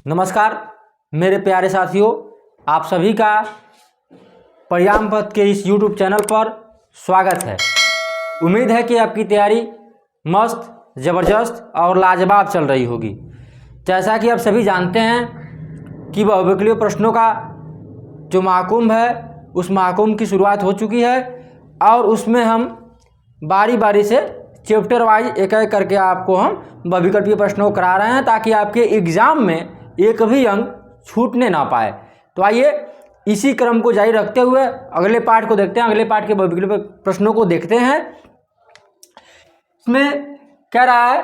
नमस्कार मेरे प्यारे साथियों, आप सभी का परिणाम पथ के इस YouTube चैनल पर स्वागत है। उम्मीद है कि आपकी तैयारी मस्त, ज़बरदस्त और लाजवाब चल रही होगी। जैसा कि आप सभी जानते हैं कि बहुविकल्पीय प्रश्नों का जो महाकुंभ है उस महाकुंभ की शुरुआत हो चुकी है और उसमें हम बारी बारी से चैप्टर वाइज एक एक करके आपको हम बहुविकल्पीय प्रश्नों को करा रहे हैं ताकि आपके एग्ज़ाम में एक भी अंक छूटने ना पाए। तो आइए इसी क्रम को जारी रखते हुए अगले पार्ट को देखते हैं। अगले पार्ट के बहुविकल्पीय प्रश्नों को देखते हैं। इसमें कह रहा है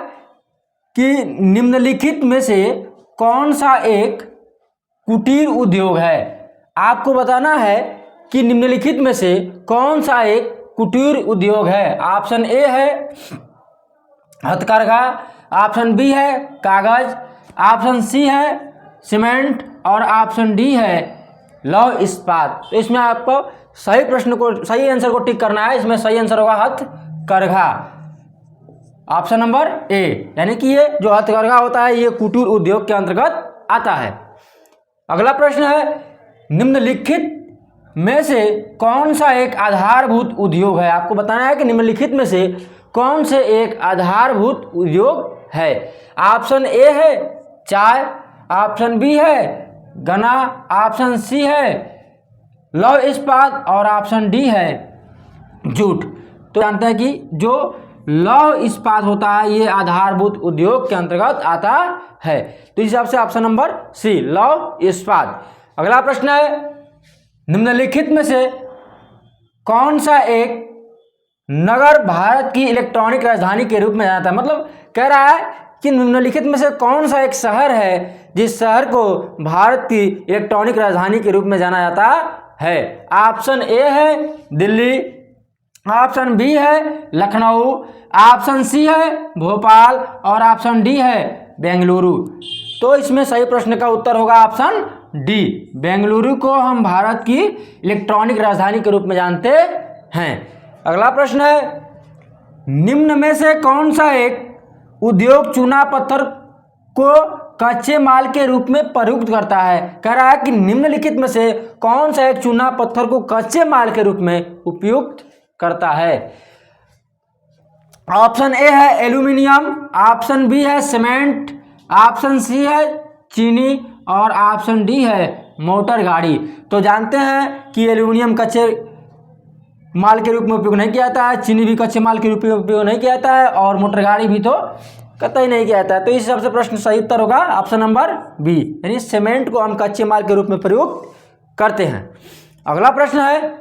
कि निम्नलिखित में से कौन सा एक कुटीर उद्योग है। आपको बताना है कि निम्नलिखित में से कौन सा एक कुटीर उद्योग है। ऑप्शन ए है हथकरघा, ऑप्शन बी है कागज, ऑप्शन सी है सीमेंट और ऑप्शन डी है लौह इस्पात। तो इसमें आपको सही आंसर को टिक करना है। इसमें सही आंसर होगा हथकरघा, ऑप्शन नंबर ए। यानी कि ये जो हथकरघा होता है ये कुटीर उद्योग के अंतर्गत आता है। अगला प्रश्न है निम्नलिखित में से कौन सा एक आधारभूत उद्योग है। आपको बताना है कि निम्नलिखित में से कौन से एक आधारभूत उद्योग है। ऑप्शन ए है चाय, ऑप्शन बी है गन्ना, ऑप्शन सी है लौह इस्पात और ऑप्शन डी है जूट। तो जानते हैं कि जो लौह इस्पात होता है ये आधारभूत उद्योग के अंतर्गत आता है। तो इस हिसाब से ऑप्शन नंबर सी लौह इस्पात। अगला प्रश्न है निम्नलिखित में से कौन सा एक नगर भारत की इलेक्ट्रॉनिक राजधानी के रूप में जाना था। मतलब कह रहा है कि निम्नलिखित में से कौन सा एक शहर है जिस शहर को भारत की इलेक्ट्रॉनिक राजधानी के रूप में जाना जाता है। ऑप्शन ए है दिल्ली, ऑप्शन बी है लखनऊ, ऑप्शन सी है भोपाल और ऑप्शन डी है बेंगलुरु। तो इसमें सही प्रश्न का उत्तर होगा ऑप्शन डी, बेंगलुरु को हम भारत की इलेक्ट्रॉनिक राजधानी के रूप में जानते हैं। अगला प्रश्न है निम्न में से कौन सा एक उद्योग चूना पत्थर को कच्चे माल के रूप में प्रयुक्त करता है। कह रहा है कि निम्नलिखित में से कौन सा एक चूना पत्थर को कच्चे माल के रूप में उपयुक्त करता है। ऑप्शन ए है एल्यूमिनियम, ऑप्शन बी है सीमेंट, ऑप्शन सी है चीनी और ऑप्शन डी है मोटर गाड़ी। तो जानते हैं कि एल्यूमिनियम कच्चे माल के रूप में उपयोग नहीं किया जाता है, चीनी भी कच्चे माल के रूप में उपयोग नहीं किया जाता है और मोटर गाड़ी भी तो कतई नहीं किया जाता है। तो इस हिसाब से प्रश्न सही उत्तर होगा ऑप्शन नंबर बी, यानी सीमेंट को हम कच्चे माल के रूप में प्रयोग करते हैं। अगला प्रश्न है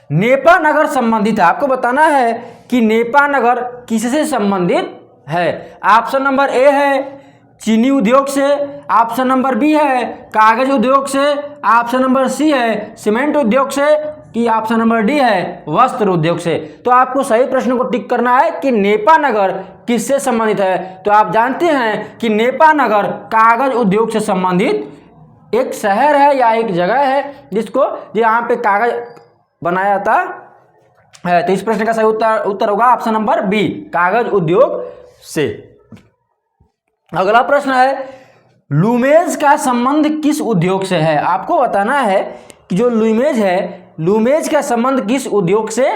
नेपा नगर संबंधित है। आपको बताना है कि नेपा नगर किससे संबंधित है। ऑप्शन नंबर ए है चीनी उद्योग से, ऑप्शन नंबर बी है कागज उद्योग से, ऑप्शन नंबर सी है सीमेंट उद्योग से कि ऑप्शन नंबर डी है वस्त्र उद्योग से। तो आपको सही प्रश्न को टिक करना है कि नेपा नगर किससे संबंधित है। तो आप जानते हैं कि नेपा नगर कागज उद्योग से संबंधित एक शहर है या एक जगह है जिसको यहाँ पे कागज बनाया जाता है। तो इस प्रश्न का सही उत्तर होगा ऑप्शन नंबर बी कागज उद्योग से। अगला प्रश्न है लूमेज का संबंध किस उद्योग से है। आपको बताना है कि जो लूमेज है लूमेज का संबंध किस उद्योग से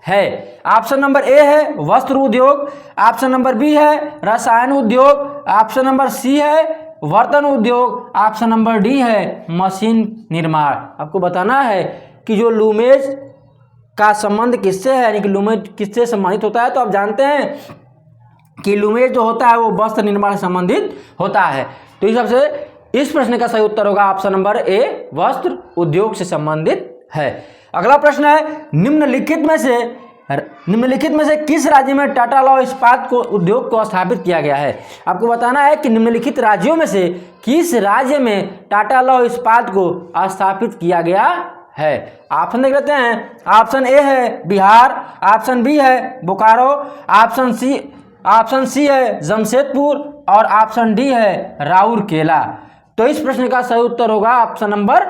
है। ऑप्शन नंबर ए है वस्त्र उद्योग, ऑप्शन नंबर बी है रसायन उद्योग, ऑप्शन नंबर सी है बर्तन उद्योग, ऑप्शन नंबर डी है मशीन निर्माण। आपको बताना है कि जो लूमेज का संबंध किससे है, यानी कि लूमेज किससे संबंधित होता है। तो आप जानते हैं कि लूमेज जो होता है वो वस्त्र निर्माण से संबंधित होता है। तो इस हिसाब से इस प्रश्न का सही उत्तर होगा ऑप्शन नंबर ए वस्त्र उद्योग से संबंधित है। अगला प्रश्न है निम्नलिखित में से किस राज्य में टाटा लौह इस्पात को उद्योग को स्थापित किया गया है। आपको बताना है कि निम्नलिखित राज्यों में से किस राज्य में टाटा लौह इस्पात को स्थापित किया गया है। ऑप्शन देख लेते हैं। ऑप्शन ए है बिहार, ऑप्शन बी है बोकारो, ऑप्शन सी है जमशेदपुर और ऑप्शन डी है राउरकेला। तो इस प्रश्न का सही उत्तर होगा ऑप्शन नंबर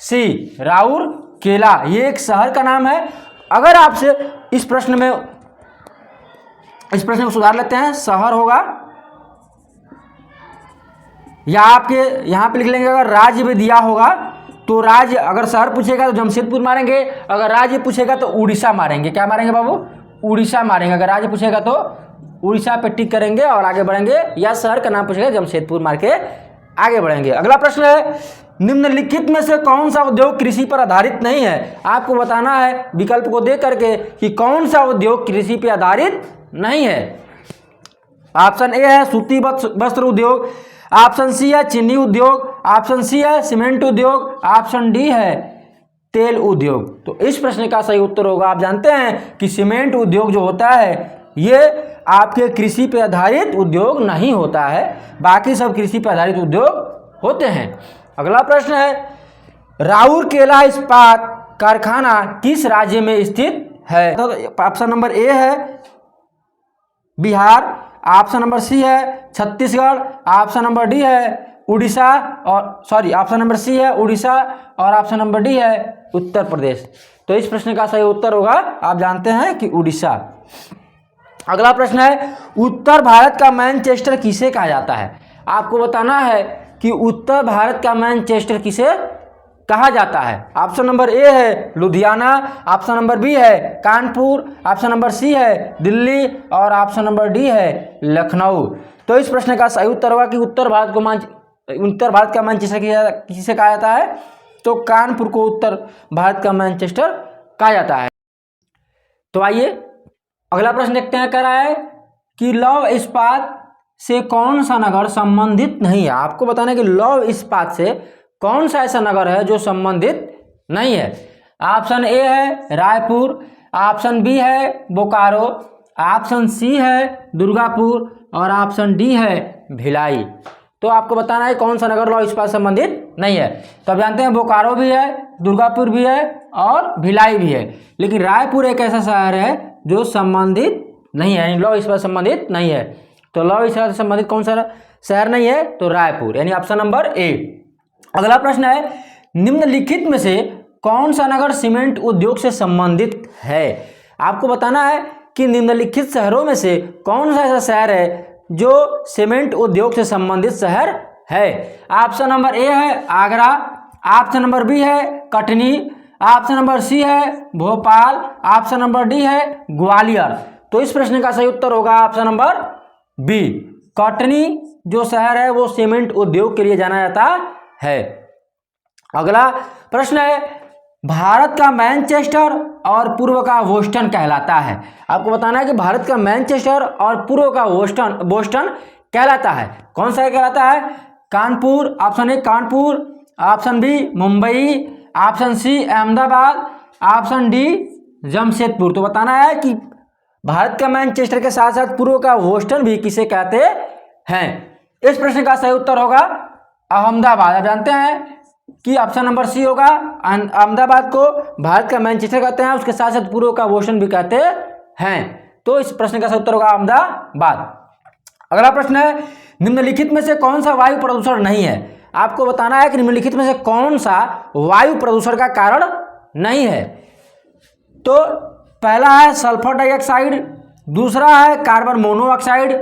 सी राउरकेला। ये एक शहर का नाम है। अगर आपसे इस प्रश्न को सुधार लेते हैं, शहर होगा या आपके यहाँ पे लिख लेंगे अगर राज्य भी दिया होगा तो राज्य, अगर शहर पूछेगा तो जमशेदपुर मारेंगे, अगर राज्य पूछेगा तो उड़ीसा मारेंगे। क्या मारेंगे बाबू? उड़ीसा मारेंगे। अगर राज्य पूछेगा तो उड़ीसा पे टिक करेंगे और आगे बढ़ेंगे, या शहर का नाम पूछेगा जमशेदपुर मार के आगे बढ़ेंगे। अगला प्रश्न है, निम्नलिखित में से कौन सा उद्योग कृषि पर आधारित नहीं है? आपको बताना है विकल्प को दे करके कि कौन सा उद्योग कृषि पर आधारित नहीं है। ऑप्शन ए है सूती वस्त्र उद्योग, ऑप्शन सी है चीनी उद्योग, ऑप्शन सी है सीमेंट उद्योग, ऑप्शन डी है तेल उद्योग। तो इस प्रश्न का सही उत्तर होगा, आप जानते हैं कि सीमेंट उद्योग जो होता है ये आपके कृषि पर आधारित उद्योग नहीं होता है, बाकी सब कृषि पर आधारित उद्योग होते हैं। अगला प्रश्न है, राउरकेला इस्पात कारखाना किस राज्य में स्थित है? तो ऑप्शन नंबर ए है बिहार, ऑप्शन नंबर सी है छत्तीसगढ़, ऑप्शन नंबर डी है उड़ीसा, और सॉरी ऑप्शन नंबर सी है उड़ीसा, और ऑप्शन नंबर डी है उत्तर प्रदेश। तो इस प्रश्न का सही उत्तर होगा, आप जानते हैं कि उड़ीसा। अगला प्रश्न है, उत्तर भारत का मैनचेस्टर किसे कहा जाता है? आपको बताना है कि उत्तर भारत का मैनचेस्टर किसे कहा जाता है। ऑप्शन नंबर ए है लुधियाना, ऑप्शन नंबर बी है कानपुर, ऑप्शन नंबर सी है दिल्ली, और ऑप्शन नंबर डी है लखनऊ। तो इस प्रश्न का सही उत्तर होगा कि उत्तर भारत का मैनचेस्टर किसे कहा जाता है? तो कानपुर को उत्तर भारत का मैनचेस्टर कहा जाता है। तो आइए अगला प्रश्न देखते हैं। कह रहा है कि लौह इस्पात से कौन सा नगर संबंधित नहीं है? आपको बताना है कि लौह इस्पात से कौन सा ऐसा नगर है जो संबंधित नहीं है। ऑप्शन ए है रायपुर, ऑप्शन बी है बोकारो, ऑप्शन सी है दुर्गापुर, और ऑप्शन डी है भिलाई। तो आपको बताना है कौन सा नगर लौह इस्पात संबंधित नहीं है। तो आप जानते हैं बोकारो भी है, दुर्गापुर भी है और भिलाई भी है, लेकिन रायपुर एक ऐसा शहर है जो संबंधित नहीं है, यानी लौह इस्पात संबंधित नहीं है। तो लौह इस्पात से संबंधित कौन सा शहर नहीं है? तो रायपुर, यानी ऑप्शन नंबर ए। अगला प्रश्न है, निम्नलिखित में से कौन सा नगर सीमेंट उद्योग से संबंधित है? आपको बताना है कि निम्नलिखित शहरों में से कौन सा ऐसा शहर है जो सीमेंट उद्योग से संबंधित शहर है। ऑप्शन नंबर ए है आगरा, ऑप्शन नंबर बी है कटनी, ऑप्शन नंबर सी है भोपाल, ऑप्शन नंबर डी है ग्वालियर। तो इस प्रश्न का सही उत्तर होगा ऑप्शन नंबर बी, कटनी जो शहर है वो सीमेंट उद्योग के लिए जाना जाता है। अगला प्रश्न है, भारत का मैनचेस्टर और पूर्व का बोस्टन कहलाता है। आपको बताना है कि भारत का मैनचेस्टर और पूर्व का बोस्टन कहलाता है। कौन सा कहलाता है? Kanpur, option A Kanpur, option B Mumbai, option C Ahmedabad, option D Jamshedpur. तो बताना है कि भारत का मैनचेस्टर के साथ साथ पूर्व का बोस्टन भी किसे कहते हैं। इस प्रश्न का सही उत्तर होगा अहमदाबाद। आप जानते हैं कि ऑप्शन नंबर सी होगा, अहमदाबाद को भारत का मैनचेस्टर कहते हैं, उसके साथ साथ पूर्व का बोस्टन भी कहते हैं। तो इस प्रश्न का सही उत्तर होगा अहमदाबाद। अगला प्रश्न है, निम्नलिखित में से कौन सा वायु प्रदूषण नहीं है? आपको बताना है कि निम्नलिखित में से कौन सा वायु प्रदूषण का कारण नहीं है। तो पहला है सल्फर डाइऑक्साइड, दूसरा है कार्बन मोनोऑक्साइड,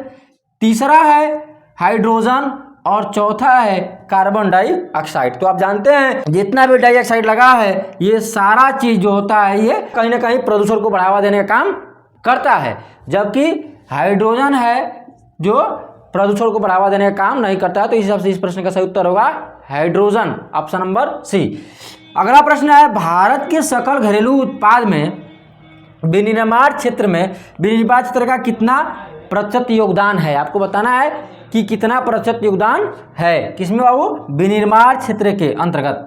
तीसरा है हाइड्रोजन, और चौथा है कार्बन डाइऑक्साइड। तो आप जानते हैं जितना भी डाइऑक्साइड लगा है ये सारा चीज जो होता है ये कहीं ना कहीं प्रदूषण को बढ़ावा देने का काम करता है, जबकि हाइड्रोजन है जो प्रदूषण को बढ़ावा देने का काम नहीं करता है। तो इस हिसाब से इस प्रश्न का सही उत्तर होगा हाइड्रोजन, ऑप्शन नंबर सी। अगला प्रश्न है, भारत के सकल घरेलू उत्पाद में विनिर्माण क्षेत्र का कितना प्रतिशत योगदान है? आपको बताना है कि कितना प्रतिशत योगदान है किसमें बाबू? विनिर्माण क्षेत्र के अंतर्गत।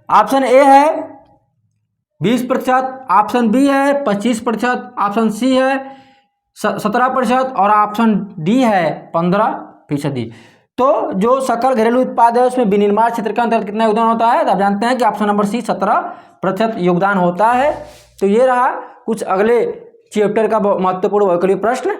ऑप्शन ए है 20%, ऑप्शन बी है 25%, ऑप्शन सी है 17% और ऑप्शन डी है 15%। तो जो सकल घरेलू उत्पाद है उसमें विनिर्माण क्षेत्र के अंतर्गत कितना योगदान होता है? तो आप जानते हैं कि ऑप्शन नंबर सी 17% योगदान होता है। तो ये रहा कुछ अगले चैप्टर का महत्वपूर्ण वैकल्पिक प्रश्न।